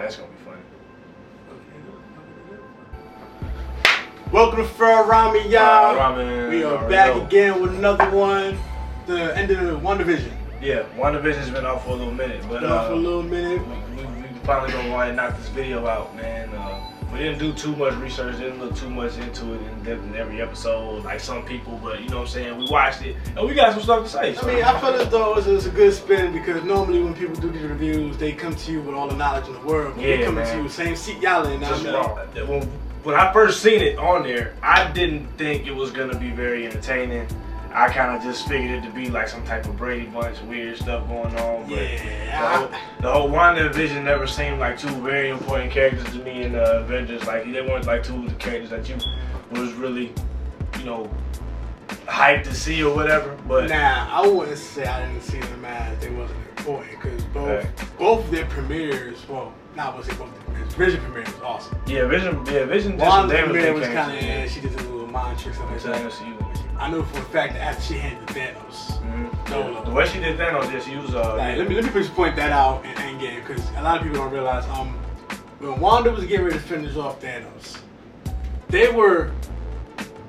That's gonna be funny. Welcome to Fryedramen, y'all. Ramen, We are back again with another one. The end of the Wandavision. Yeah, Wandavision's been out for a little minute, but We finally gonna go ahead and knock this video out, man. We didn't do too much research, didn't look too much into it in depth in every episode, like some people, but you know what I'm saying? We watched it, and we got some stuff to say. So. I mean, I felt as though it was a good spin because normally when people do these reviews, they come to you with all the knowledge in the world. But yeah, we coming man. to you, same seat y'all in. Just raw. When I first seen it on there, I didn't think it was gonna be very entertaining. I kind of just figured it to be like some type of Brady Bunch, weird stuff going on. But yeah. The whole Wandavision never seemed like two very important characters to me in the Avengers. Like they weren't like two of the characters that you was really, you know, hyped to see or whatever. But nah, I wouldn't say I didn't see them as they wasn't important because both their premieres, well, not I would say both their premieres. Vision premiere was awesome. Yeah, Vision did some Wanda's damage. premiere was kind of she did a little mind tricks on herself. I knew for a fact that after she handled Thanos, the way she did Thanos, yeah, she was like, let me just point that out in Endgame because a lot of people don't realize when Wanda was getting ready to finish off Thanos, they were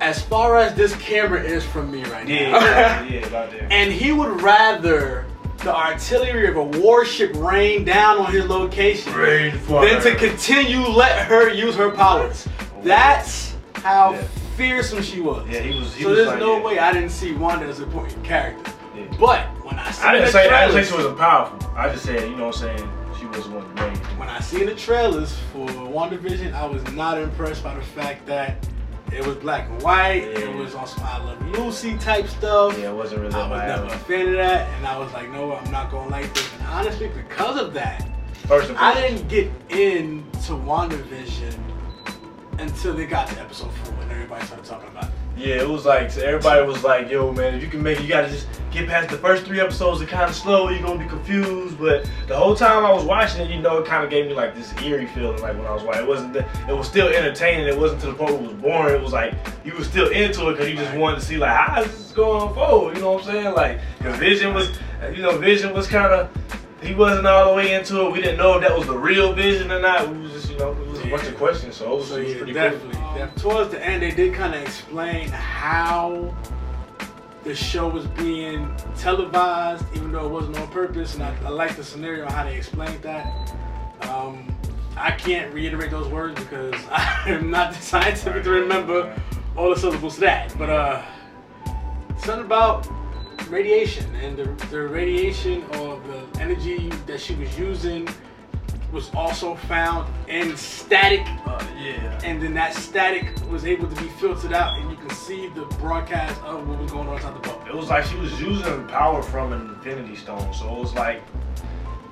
as far as this camera is from me right now. Yeah, about there. And he would rather the artillery of a warship rain down on his location than to continue let her use her powers. That's how fearsome she was. Yeah, he was. So there's no way I didn't see Wanda as an important character. Yeah. But when I see I didn't say she wasn't powerful. I just said, you know what I'm saying, she was one of the main. When I seen the trailers for WandaVision, I was not impressed by the fact that it was black and white. Yeah. It was on some I Love Lucy type stuff. Yeah, it wasn't really. I was never a fan of that, and I was like, no, I'm not gonna like this. And honestly, because of that, I didn't get into WandaVision until they got to episode 4 and everybody started talking about it. Yeah, it was like, everybody was like, yo man, if you can make it, you gotta just get past the first 3 episodes. Are kind of slow, you're gonna be confused. But the whole time I was watching it, you know, it kind of gave me like this eerie feeling, like when I was watching. It was still entertaining. It wasn't to the point where it was boring. It was like you was still into it because you just wanted to see like how is this going forward. You know what I'm saying? Like, cause Vision was kind of. He wasn't all the way into it. We didn't know if that was the real Vision or not. We was just, you know, it was a bunch of questions. So it was pretty definitely. cool. Towards the end, they did kind of explain how the show was being televised, even though it wasn't on purpose. And I like the scenario on how they explained that. I can't reiterate those words because I am not scientific to remember all the syllables to that. But something about radiation and the radiation or the energy that she was using was also found in static, and then that static was able to be filtered out, and you can see the broadcast of what was going on inside the bubble. It was like she was using power from an Infinity Stone, so it was like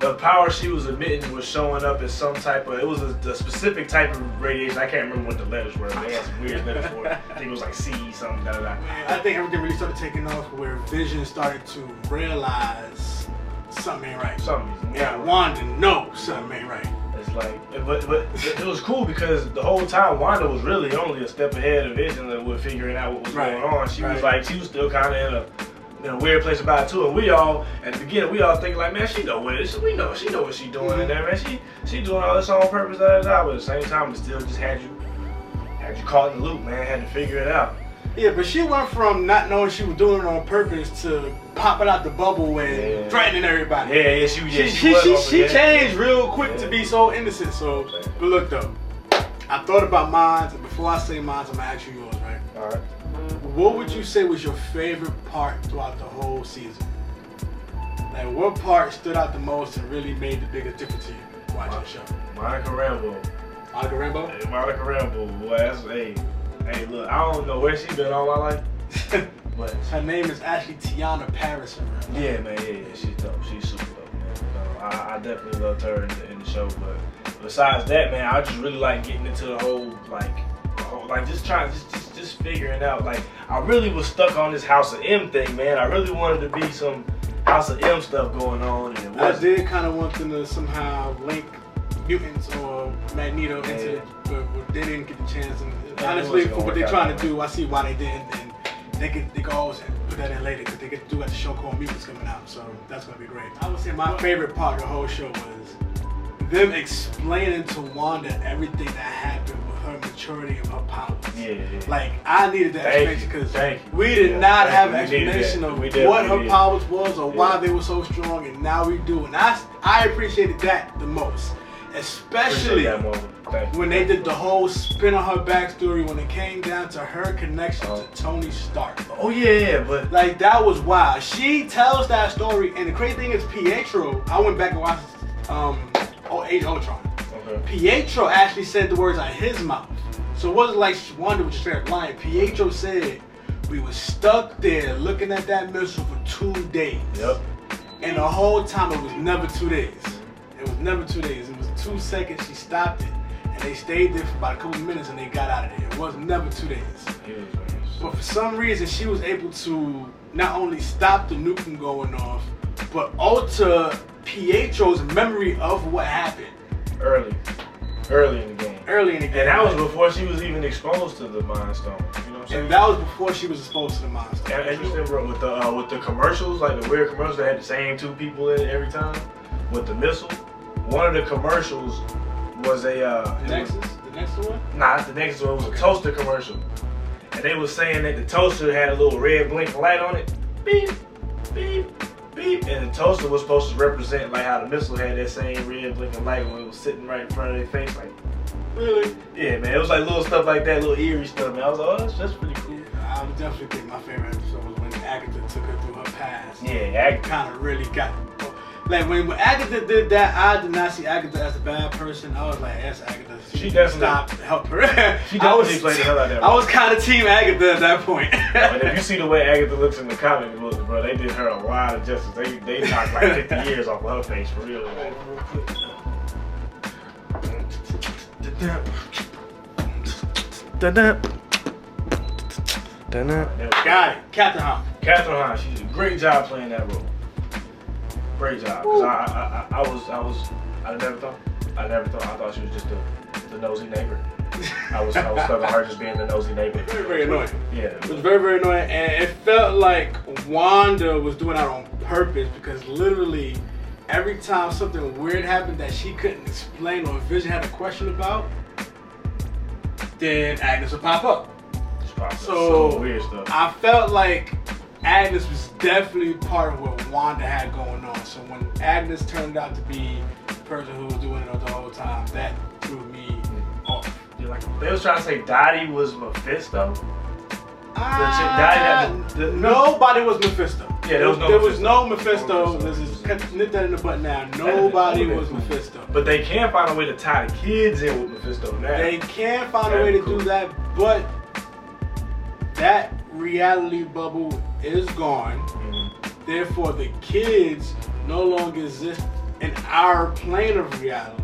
the power she was emitting was showing up as some type of. It was a specific type of radiation. I can't remember what the letters were. They had some weird letters for it. I think it was like C something. Da, da, da. I think everything really started taking off where Vision started to realize something ain't right. Wanda knows something ain't right. It's like, but it was cool because the whole time Wanda was really only a step ahead of Vision with figuring out what was going on. She was like, she was still kind of in a weird place about it too. And we all, at the beginning, we all thinking like, man, she know what it is. We know she know what she doing in there, man. She doing all this on purpose, da, da, da. But at the same time, it still just had you caught in the loop, man. Had to figure it out. Yeah, but she went from not knowing she was doing it on purpose to popping out the bubble and threatening everybody. Yeah, she changed real quick to be so innocent. So, but look though, I thought about mine, and before I say mine, I'm gonna ask you yours, right? All right. What would you say was your favorite part throughout the whole season? Like, what part stood out the most and really made the biggest difference to you watching the show? Monica Rambeau. Monica Rambeau? Hey, Monica Rambeau, boy, that's Hey, look, I don't know where she been all my life, but her name is actually Tiana Paris. Yeah, man, she's dope. She's super dope, man. You know, I definitely loved her in the show, but besides that, man, I just really like getting into the whole just figuring out. Like, I really was stuck on this House of M thing, man. I really wanted to be some House of M stuff going on, and I did kind of want them to somehow link mutants or Magneto into it, but they didn't get the chance. And honestly, for what they're trying to do, I see why they didn't. And they could always put that in later because they get to do at the show called Mutants coming out. So that's gonna be great. I would say my favorite part of the whole show was them explaining to Wanda everything that happened with her maturity of her powers. Yeah. Like, I needed that explanation because we did Yeah, not have an thank you. We needed explanation that. of We did. what We her did. powers was or why they were so strong, and now we do. And I appreciated that the most. Especially Appreciate that moment. Thank you. when they did the whole spin on her backstory when it came down to her connection to Tony Stark. Oh yeah, but Like, that was wild. She tells that story, and the crazy thing is Pietro, I went back and watched Age of Ultron. okay. Pietro actually said the words out of his mouth. So it wasn't like Wanda was just straight up lying. Pietro said, we were stuck there looking at that missile for 2 days. Yep. And the whole time it was never 2 days. It was never 2 days. It was 2 seconds. She stopped it. And they stayed there for about a couple minutes and they got out of there. It was never 2 days. But for some reason, she was able to not only stop the nuke from going off, but alter Pietro's memory of what happened. Early in the game. And that was before she was even exposed to the Mind Stone. You know what I'm saying? And that was before she was exposed to the monster. And you said, bro, with the commercials, like the weird commercials that had the same 2 people in it every time, with the missile, one of the commercials was The Nexus one? Nah, the next one was a toaster commercial. And they was saying that the toaster had a little red blinking light on it. Beep, beep, beep. And the toaster was supposed to represent like how the missile had that same red blinking light when it was sitting right in front of their face. Like, Really? yeah, man. It was like little stuff like that, little eerie stuff, man. I was like, oh, that's pretty cool. I would definitely think my favorite episode was when Agatha took her through her past. Yeah, Kind of really got... Like, when Agatha did that, I did not see Agatha as a bad person. I was like, yes, Agatha. She definitely... Stop, help her. She definitely played the hell out of that. I was kind of team Agatha at that point. And if you see the way Agatha looks in the comic books, bro, they did her a lot of justice. They knocked like 50 years off of her face, for real. Got it. Captain Hawk. Catherine Hahn, she did a great job playing that role. Great job. Cause I never thought. I thought she was just the nosy neighbor. I was stuck on her just being the nosy neighbor. Very, very annoying. Yeah. It was very, very annoying, and it felt like Wanda was doing that on purpose because literally every time something weird happened that she couldn't explain or Vision had a question about, then Agnes would pop up. So weird stuff. I felt like Agnes was definitely part of what Wanda had going on. So when Agnes turned out to be the person who was doing it the whole time, that threw me off. Yeah, like, they was trying to say Dottie was Mephisto. Nobody was Mephisto. Yeah, there was no Mephisto. Let's just nip that in the butt now. Nobody was Mephisto. But they can find a way to tie the kids in with Mephisto now. They can find a way to do that, but that reality bubble is gone. Mm-hmm. Therefore, the kids no longer exist in our plane of reality.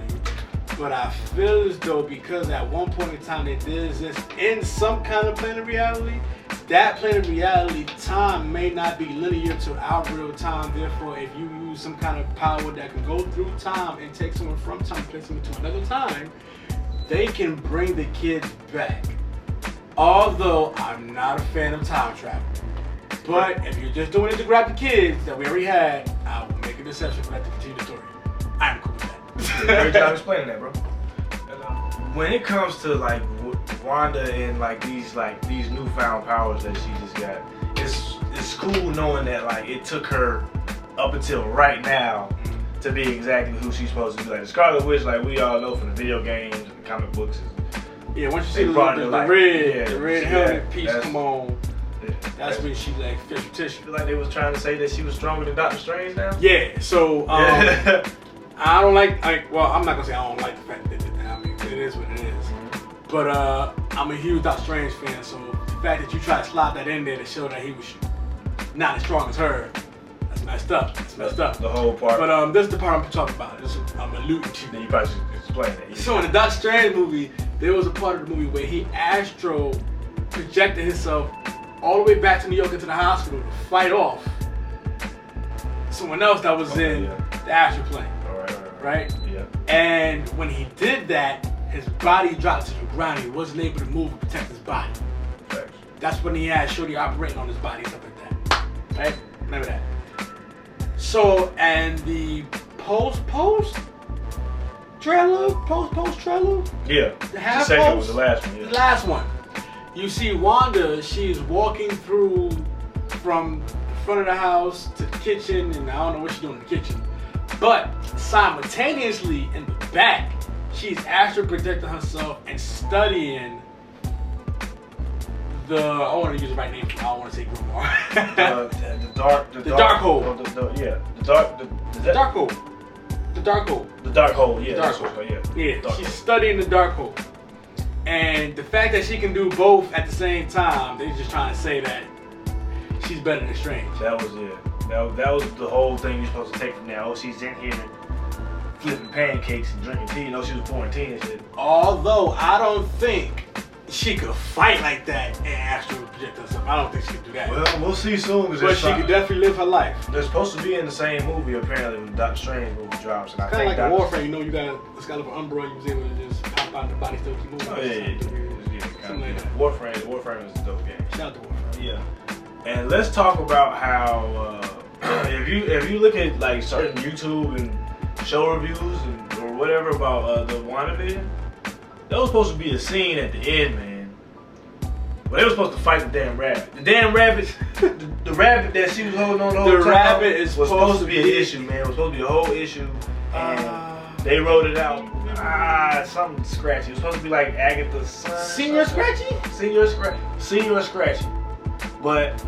But I feel as though because at one point in time they did exist in some kind of plane of reality, that plane of reality time may not be linear to our real time. Therefore, if you use some kind of power that can go through time and take someone from time, place them into another time, they can bring the kids back. Although I'm not a fan of time travel. But if you're just doing it to grab the kids that we already had, I will make an exception for that to continue the story. I'm cool with that. Great job explaining that, bro. And, when it comes to like Wanda and like these newfound powers that she just got, it's cool knowing that like it took her up until right now to be exactly who she's supposed to be. Like the Scarlet Witch, like we all know from the video games and the comic books. Yeah, once you see the red helmet piece come on, that's when she like fish tissue. Feel like they was trying to say that she was stronger than Doctor Strange now. Yeah, so I don't like well, I'm not gonna say I don't like the fact that I mean it is what it is. But I'm a huge Doctor Strange fan, so the fact that you try to slide that in there to show that he was not as strong as her, that's messed up. That's messed up. The whole part. But this is the part I'm talking about. I'm alluding to. You probably should explain that. So in the Doctor Strange movie, there was a part of the movie where he astro projected himself all the way back to New York into the hospital to fight off someone else that was in the astral plane. Right? Yeah. And when he did that, his body dropped to the ground. He wasn't able to move and protect his body. Right. That's when he had Shorty operating on his body and stuff like that. Right? Remember that. So, and the post, trailer, post trailer. Yeah. The half second one, post. the last one. Yeah. The last one. You see Wanda. She's walking through from the front of the house to the kitchen, and I don't know what she's doing in the kitchen. But simultaneously in the back, she's astral projecting herself and studying I want to use the right name. I don't want to say Grimoire. the dark hole. The dark hole. The dark hole. The dark hole. Yeah. The dark hole. Yeah. Dark She's hole. studying the dark hole, and the fact that she can do both at the same time, they're just trying to say that she's better than Strange. That was it. That was the whole thing you're supposed to take from there. Oh, she's in here flipping pancakes and drinking tea. You know, she was pouring tea and shit. Although I don't think she could fight like that and astral project herself. I don't think she could do that. Well, we'll see soon. But she could definitely live her life. They're supposed to be in the same movie apparently when Doctor Strange movie drops. And I Kind of think like a Warframe, you know, you got a Excalibur Umbra, you was able to just pop out the body still keep moving. Oh yeah. Something like that. Warframe is a dope game. Shout out to Warframe. Yeah. And let's talk about how if you look at like certain YouTube and show reviews or whatever about the Wandavision, that was supposed to be a scene at the end, man. But they were supposed to fight the damn rabbit. The damn rabbit, the rabbit that she was holding on the whole time. The rabbit was supposed to be an issue, man. It was supposed to be a whole issue, and they wrote it out. Something scratchy. It was supposed to be like Agatha's son. Senior Scratchy? Senior Scratchy. But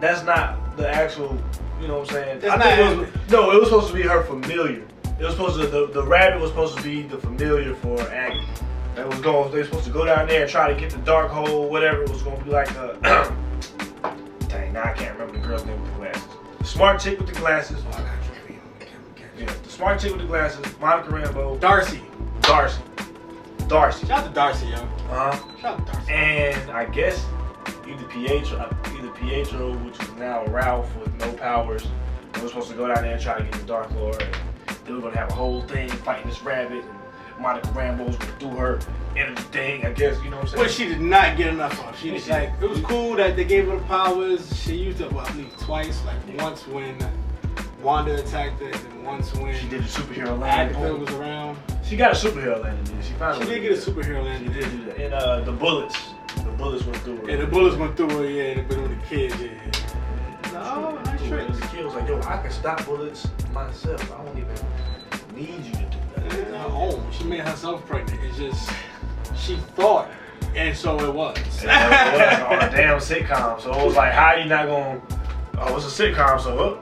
that's not the actual, you know what I'm saying? It was supposed to be her familiar. It was supposed to, the rabbit was supposed to be the familiar for Agatha. They were supposed to go down there and try to get the dark hole, whatever. It was going to be like a, dang, now I can't remember the girl's name with the glasses. The smart chick with the glasses. Oh, I got you. Yeah, the smart chick with the glasses, Monica Rambeau. Darcy. Darcy. Shout out to Darcy, yo. Uh-huh. Shout out to Darcy. And I guess either Pietro, which is now Ralph with no powers, they were supposed to go down there and try to get the Dark Lord. And they were going to have a whole thing fighting this rabbit. And Monica Rambeau's going to do her energy thing, I guess, you know what I'm saying? But she did not get enough of. She was like, it was cool that they gave her the powers. She used it, I believe, twice. Like once when Wanda attacked her, and once when she did a superhero landing. Agatha was around. She got a superhero landing, did she? She did get a superhero landing. She did do that. And the bullets went through her. Yeah, the bullets went through her, yeah, but with the kids, yeah. No, nice trick. The kid was like, yo, I can stop bullets myself. I don't even need you to do that. Her own. She made herself pregnant. It's just, she thought, and so it was. It was on a damn sitcom, so it was like, how you not gonna, oh, it's a sitcom, so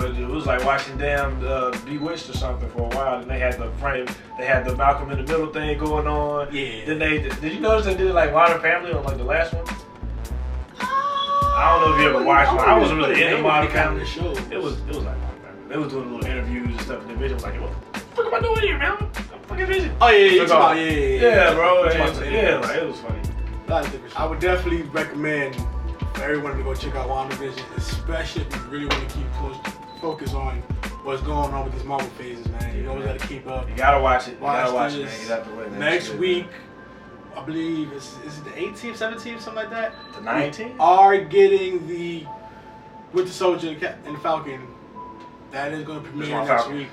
it was like watching damn Bewitched or something for a while. Then they had the Malcolm in the Middle thing going on. Yeah. Then did you notice they did like Modern Family on like the last one? I don't know if you ever watched one. I wasn't really into Modern Family. Show. It was like Modern Family. They was doing little interviews and stuff, and the video was like, what the fuck am I doing here, man? I'm fucking busy. Oh yeah, yeah, bro. Yeah, like, it was funny. I would definitely recommend for everyone to go check out WandaVision, especially if you really want to keep focus on what's going on with these Marvel phases, man. You always got to keep up. You gotta watch it. You gotta watch it, man. Get out the way. Next week, I believe is it the 18th, 17th, something like that. The 19th. Are getting the Winter Soldier and the Falcon. That is going to premiere next week.